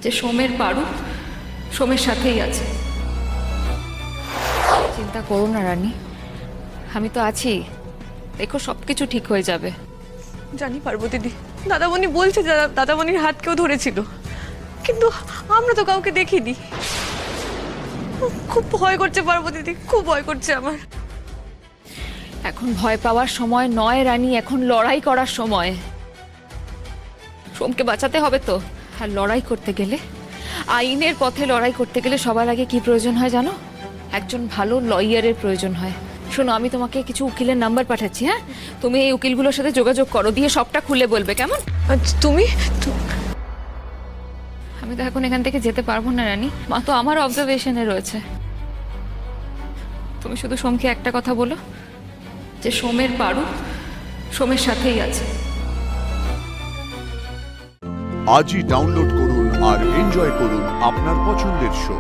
যে সোমের পারু সোমের সাথেই আছে। চিন্তা করো না রানী, আমি তো আছি, দেখো সবকিছু ঠিক হয়ে যাবে। জানি পারবো দিদি, দাদামণি বলছে যে দাদামণির হাত কেউ ধরেছিল, কিন্তু আমরা তো কাউকে দেখিনি। খুব ভয় করছে পারবো দিদি, খুব ভয় করছে আমার। এখন ভয় পাওয়ার সময় নয় রানী, এখন লড়াই করার সময়। সোমকে বাঁচাতে হবে তো, আর লড়াই করতে গেলে, আইনের পথে লড়াই করতে গেলে সবার আগে কি প্রয়োজন হয় জানো? একজন ভালো লয়ারের প্রয়োজন হয়। শোনো, আমি তোমাকে কিছু উকিলের নাম্বার পাঠাচ্ছি, হ্যাঁ? তুমি এই উকিলগুলোর সাথে যোগাযোগ করো, দিয়ে সবটা খুলে বলবে, কেমন? তুমি আমি তো এখন এখান থেকে যেতে পারবো না রানী, মা তো আমার অবজারভেশনে রয়েছে। তুমি শুধু সোমকে একটা কথা বলো, যে সোমের পারু সোমের সাথেই আছে। আজই ডাউনলোড করুন আর এনজয় করুন আপনার পছন্দের শো।